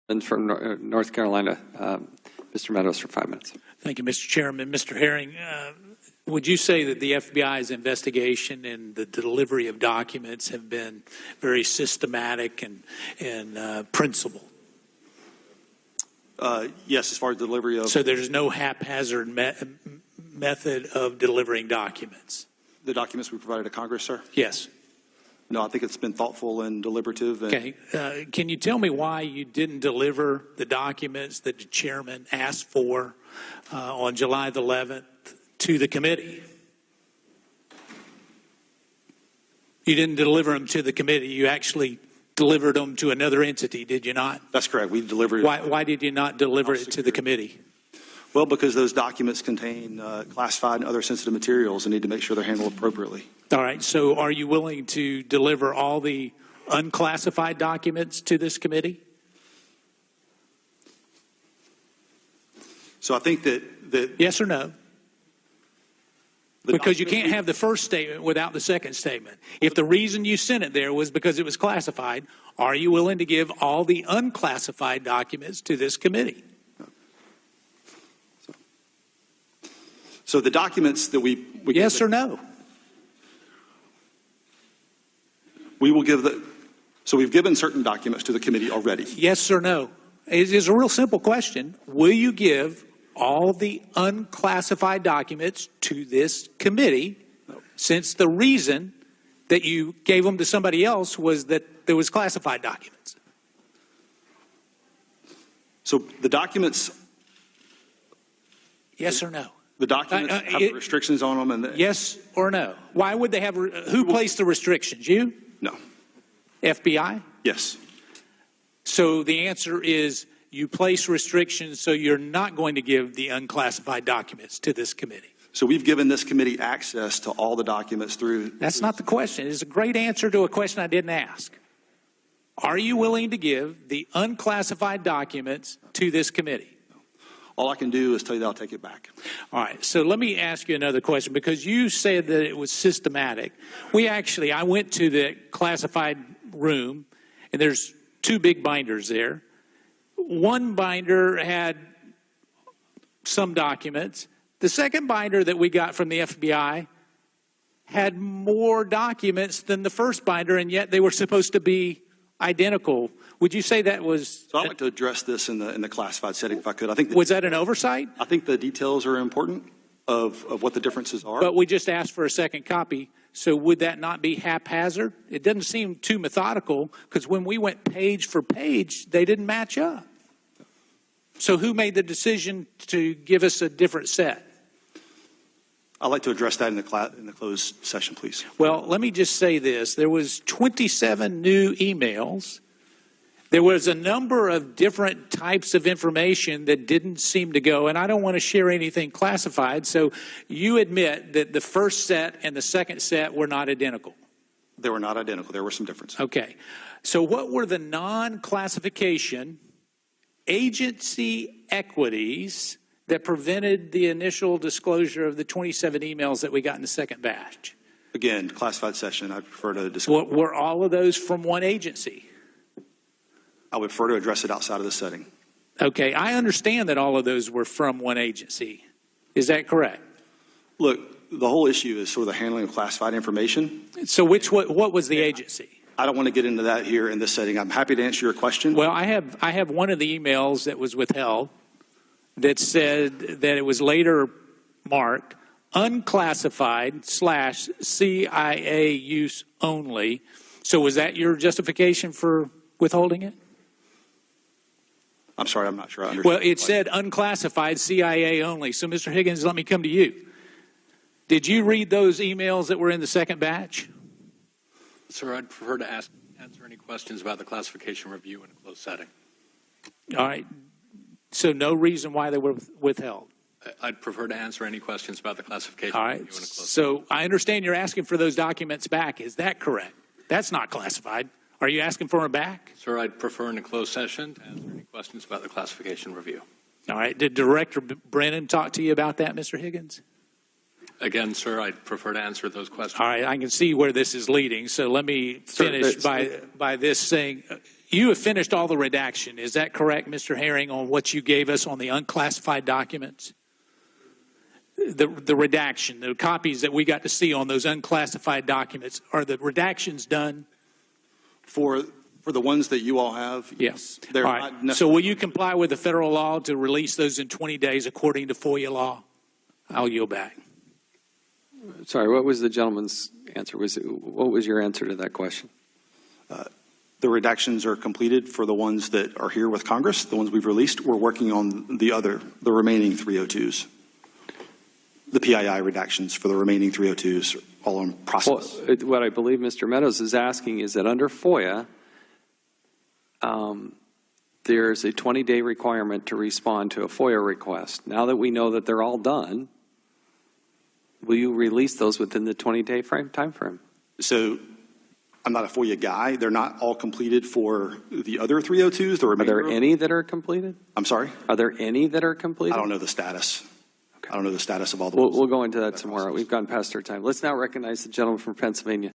And from North Carolina, Mr. Meadows for 5 minutes. Thank you, Mr. Chairman. Mr. Herring, would you say that the FBI's investigation and the delivery of documents have been very systematic and principled? Yes, as far as delivery of... So there's no haphazard method of delivering documents? The documents we provided to Congress, sir? Yes. No, I think it's been thoughtful and deliberative. And okay. Can you tell me why you didn't deliver the documents that the chairman asked for on July the 11th to the committee? You didn't deliver them to the committee. You actually delivered them to another entity, did you not? That's correct. We delivered. Why did you not deliver it to the committee? Well, because those documents contain classified and other sensitive materials and need to make sure they're handled appropriately. All right. So are you willing to deliver all the unclassified documents to this committee? So I think that yes or no? Because you can't have the first statement without the second statement. If the reason you sent it there was because it was classified, are you willing to give all the unclassified documents to this committee? So the documents that we yes or no? We will give so we've given certain documents to the committee already. Yes or no? It is a real simple question. Will you give all the unclassified documents to this committee, since the reason that you gave them to somebody else was that there was classified documents? So the documents... Yes or no? The documents have restrictions on them. And yes or no? Why would they have... Who placed the restrictions? You? No. FBI? Yes. So the answer is you place restrictions, so you're not going to give the unclassified documents to this committee. So we've given this committee access to all the documents through... That's not the question. It's a great answer to a question I didn't ask. Are you willing to give the unclassified documents to this committee? All I can do is tell you that I'll take it back. All right. So let me ask you another question, because you said that it was systematic. I went to the classified room, and there's two big binders there. One binder had some documents. The second binder that we got from the FBI had more documents than the first binder, and yet they were supposed to be identical. Would you say that was... So I'd like to address this in the classified setting, if I could. I think was that an oversight? I think the details are important of what the differences are. But we just asked for a second copy. So would that not be haphazard? It doesn't seem too methodical, because when we went page for page, they didn't match up. So who made the decision to give us a different set? I'd like to address that in the closed session, please. Well, let me just say this. There was 27 new emails. There was a number of different types of information that didn't seem to go, and I don't want to share anything classified. So you admit that the first set and the second set were not identical. They were not identical. There were some differences. Okay. So what were the non-classification agency equities that prevented the initial disclosure of the 27 emails that we got in the second batch? Again, classified session. I prefer to discuss. Were all of those from one agency? I would prefer to address it outside of the setting. Okay, I understand that all of those were from one agency. Is that correct? Look, the whole issue is sort of the handling of classified information. So what was the agency? I don't want to get into that here in this setting. I'm happy to answer your question. Well, I have one of the emails that was withheld that said that it was later marked unclassified /CIA use only. So was that your justification for withholding it? I'm sorry, I'm not sure I understand. Well, it said unclassified CIA only. So, Mr. Higgins, let me come to you. Did you read those emails that were in the second batch? Sir, I'd prefer to answer any questions about the classification review in a closed setting. All right. So no reason why they were withheld? I'd prefer to answer any questions about the classification review in a closed setting. So I understand you're asking for those documents back. Is that correct? That's not classified. Are you asking for them back? Sir, I'd prefer in a closed session to answer any questions about the classification review. All right. Did Director Brennan talk to you about that, Mr. Higgins? Again, sir, I'd prefer to answer those questions. All right, I can see where this is leading, so let me finish by this saying, you have finished all the redaction. Is that correct, Mr. Herring, on what you gave us on the unclassified documents? The redaction, the copies that we got to see on those unclassified documents, are the redactions done? For the ones that you all have? Yes. They're All not right. necessarily. So will you comply with the federal law to release those in 20 days according to FOIA law? I'll yield back. Sorry, what was the gentleman's answer? What was your answer to that question? The redactions are completed for the ones that are here with Congress, the ones we've released. We're working on the remaining 302s. The PII redactions for the remaining 302s are all in process. Well, what I believe Mr. Meadows is asking is that under FOIA, there's a 20-day requirement to respond to a FOIA request. Now that we know that they're all done, will you release those within the 20-day time frame? So I'm not a FOIA guy. They're not all completed for the other 302s. Are there any that are completed? I'm sorry? Are there any that are completed? I don't know the status. I don't know the status of all the We'll go into that tomorrow. We've gone past our time. Let's now recognize the gentleman from Pennsylvania.